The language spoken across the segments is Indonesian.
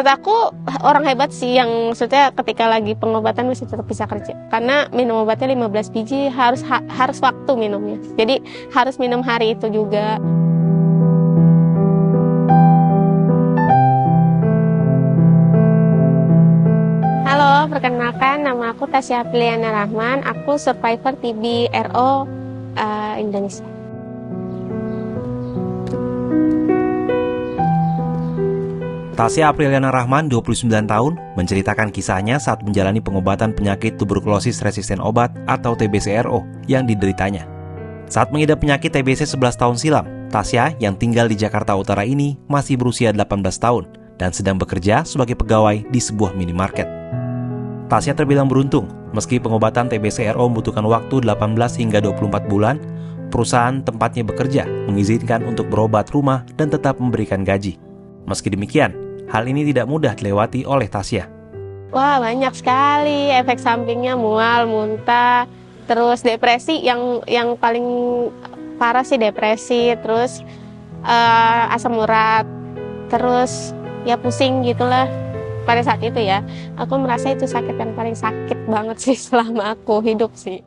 Menurut aku orang hebat sih yang maksudnya ketika lagi pengobatan masih tetap bisa kerja. Karena minum obatnya 15 biji harus waktu minumnya. Jadi harus minum hari itu juga. Halo, perkenalkan nama aku Tasya Apriliana Rahman. Aku survivor TB RO Indonesia. Tasya Apriliana Rahman, 29 tahun, menceritakan kisahnya saat menjalani pengobatan penyakit tuberkulosis resisten obat atau TBC-RO yang dideritanya. Saat mengidap penyakit TBC 11 tahun silam, Tasya yang tinggal di Jakarta Utara ini masih berusia 18 tahun dan sedang bekerja sebagai pegawai di sebuah minimarket. Tasya terbilang beruntung, meski pengobatan TBC-RO membutuhkan waktu 18 hingga 24 bulan, perusahaan tempatnya bekerja mengizinkan untuk berobat rumah dan tetap memberikan gaji. Meski demikian, hal ini tidak mudah dilewati oleh Tasya. Wah, banyak sekali efek sampingnya, mual, muntah, terus depresi yang paling parah sih depresi, terus asam urat, terus ya pusing gitulah. Pada saat itu ya, aku merasa itu sakit yang paling sakit banget sih selama aku hidup sih.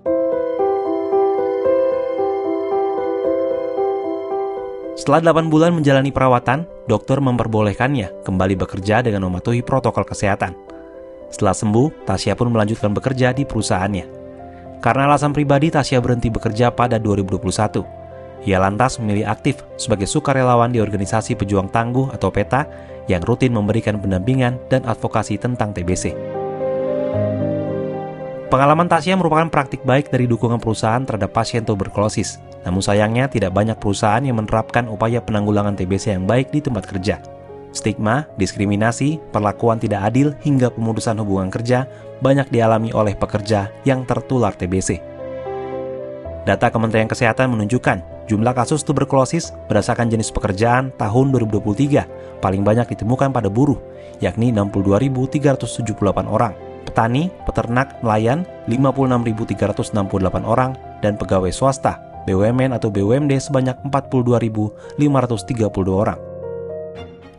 Setelah 8 bulan menjalani perawatan, dokter memperbolehkannya kembali bekerja dengan mematuhi protokol kesehatan. Setelah sembuh, Tasya pun melanjutkan bekerja di perusahaannya. Karena alasan pribadi, Tasya berhenti bekerja pada 2021. Ia lantas memilih aktif sebagai sukarelawan di organisasi Pejuang Tangguh atau PETA yang rutin memberikan pendampingan dan advokasi tentang TBC. Pengalaman Tasya merupakan praktik baik dari dukungan perusahaan terhadap pasien tuberkulosis. Namun sayangnya tidak banyak perusahaan yang menerapkan upaya penanggulangan TBC yang baik di tempat kerja. Stigma, diskriminasi, perlakuan tidak adil hingga pemutusan hubungan kerja banyak dialami oleh pekerja yang tertular TBC. Data Kementerian Kesehatan menunjukkan jumlah kasus tuberkulosis berdasarkan jenis pekerjaan tahun 2023 paling banyak ditemukan pada buruh, yakni 62.378 orang. Petani, peternak, nelayan 56.368 orang, dan pegawai swasta, BUMN atau BUMD sebanyak 42.532 orang.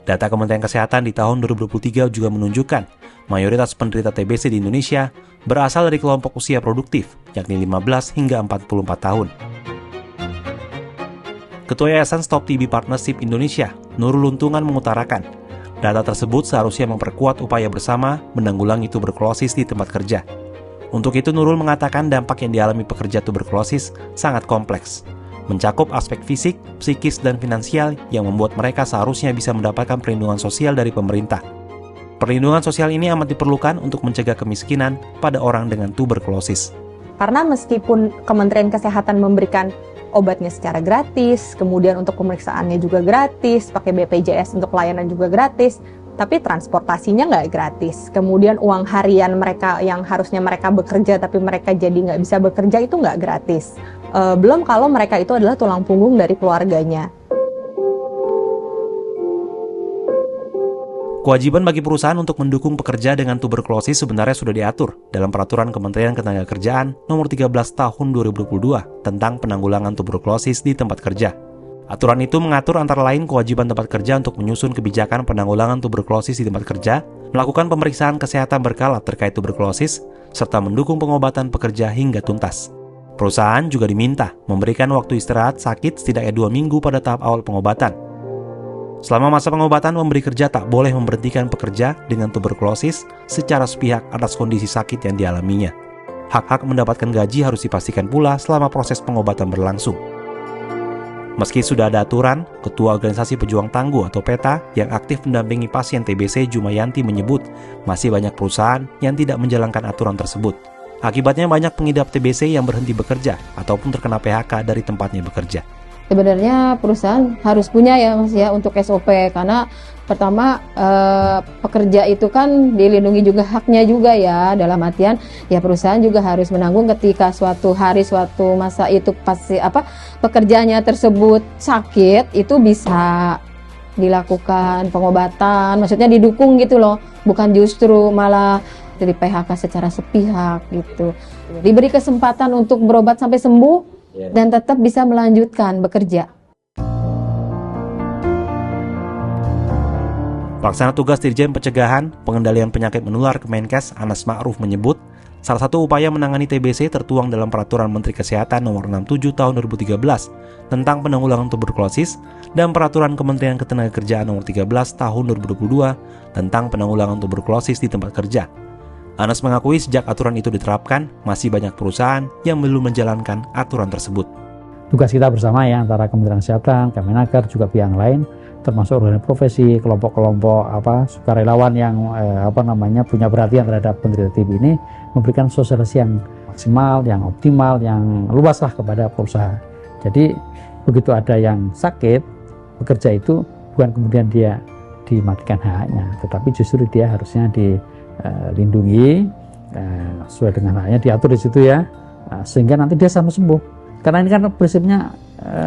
Data Kementerian Kesehatan di tahun 2023 juga menunjukkan mayoritas penderita TBC di Indonesia berasal dari kelompok usia produktif, yakni 15 hingga 44 tahun. Ketua Yayasan Stop TB Partnership Indonesia, Nurul Luntungan mengutarakan, data tersebut seharusnya memperkuat upaya bersama menanggulangi tuberkulosis di tempat kerja. Untuk itu Nurul mengatakan dampak yang dialami pekerja tuberkulosis sangat kompleks, mencakup aspek fisik, psikis, dan finansial yang membuat mereka seharusnya bisa mendapatkan perlindungan sosial dari pemerintah. Perlindungan sosial ini amat diperlukan untuk mencegah kemiskinan pada orang dengan tuberkulosis. Karena meskipun Kementerian Kesehatan memberikan obatnya secara gratis, kemudian untuk pemeriksaannya juga gratis, pakai BPJS untuk pelayanan juga gratis, tapi transportasinya nggak gratis. Kemudian uang harian mereka yang harusnya mereka bekerja tapi mereka jadi nggak bisa bekerja itu nggak gratis. Belum kalau mereka itu adalah tulang punggung dari keluarganya. Kewajiban bagi perusahaan untuk mendukung pekerja dengan tuberkulosis sebenarnya sudah diatur dalam Peraturan Kementerian Ketenagakerjaan Nomor 13 Tahun 2022 tentang penanggulangan tuberkulosis di tempat kerja. Aturan itu mengatur antara lain kewajiban tempat kerja untuk menyusun kebijakan penanggulangan tuberkulosis di tempat kerja, melakukan pemeriksaan kesehatan berkala terkait tuberkulosis, serta mendukung pengobatan pekerja hingga tuntas. Perusahaan juga diminta memberikan waktu istirahat sakit setidaknya 2 minggu pada tahap awal pengobatan. Selama masa pengobatan, pemberi kerja tak boleh memberhentikan pekerja dengan tuberkulosis secara sepihak atas kondisi sakit yang dialaminya. Hak-hak mendapatkan gaji harus dipastikan pula selama proses pengobatan berlangsung. Meski sudah ada aturan, Ketua Organisasi Pejuang Tangguh atau PETA yang aktif mendampingi pasien TBC Jumayanti menyebut masih banyak perusahaan yang tidak menjalankan aturan tersebut. Akibatnya banyak pengidap TBC yang berhenti bekerja ataupun terkena PHK dari tempatnya bekerja. Sebenarnya perusahaan harus punya ya Mas ya untuk SOP, karena pertama pekerja itu kan dilindungi juga haknya juga ya, dalam artian ya perusahaan juga harus menanggung ketika suatu hari suatu masa itu pasti pekerjanya tersebut sakit, itu bisa dilakukan pengobatan, maksudnya didukung gitu loh, bukan justru malah dari PHK secara sepihak gitu. Diberi kesempatan untuk berobat sampai sembuh dan tetap bisa melanjutkan bekerja. Pelaksana tugas Dirjen Pencegahan Pengendalian Penyakit Menular Kemenkes Anas Ma'ruf menyebut, salah satu upaya menangani TBC tertuang dalam Peraturan Menteri Kesehatan Nomor 67 Tahun 2013 tentang penanggulangan tuberkulosis dan Peraturan Kementerian Ketenagakerjaan Nomor 13 Tahun 2022 tentang penanggulangan tuberkulosis di tempat kerja. Anas mengakui sejak aturan itu diterapkan, masih banyak perusahaan yang belum menjalankan aturan tersebut. Tugas kita bersama ya antara Kementerian Kesehatan, Kemenaker, juga pihak lain, termasuk organisasi profesi, kelompok-kelompok sukarelawan yang punya perhatian terhadap penderita TB ini, memberikan sosialisasi yang maksimal, yang optimal, yang luas lah kepada perusahaan. Jadi begitu ada yang sakit, bekerja itu bukan kemudian dia dimatikan haknya, tetapi justru dia harusnya dilindungi sesuai dengan haknya, diatur di situ ya, sehingga nanti dia sama sembuh. Karena ini kan prinsipnya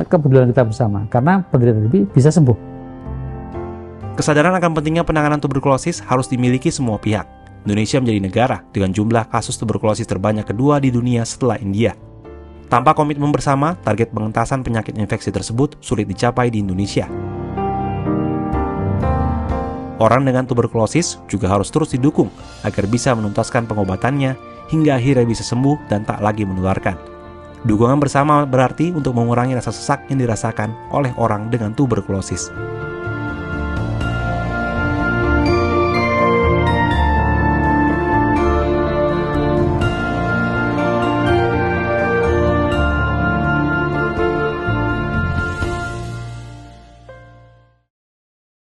kepedulian kita bersama, karena penderita TB bisa sembuh. Kesadaran akan pentingnya penanganan tuberkulosis harus dimiliki semua pihak. Indonesia menjadi negara dengan jumlah kasus tuberkulosis terbanyak kedua di dunia setelah India. Tanpa komitmen bersama, target pengentasan penyakit infeksi tersebut sulit dicapai di Indonesia. Orang dengan tuberkulosis juga harus terus didukung agar bisa menuntaskan pengobatannya hingga akhirnya bisa sembuh dan tak lagi menularkan. Dukungan bersama berarti untuk mengurangi rasa sesak yang dirasakan oleh orang dengan tuberkulosis.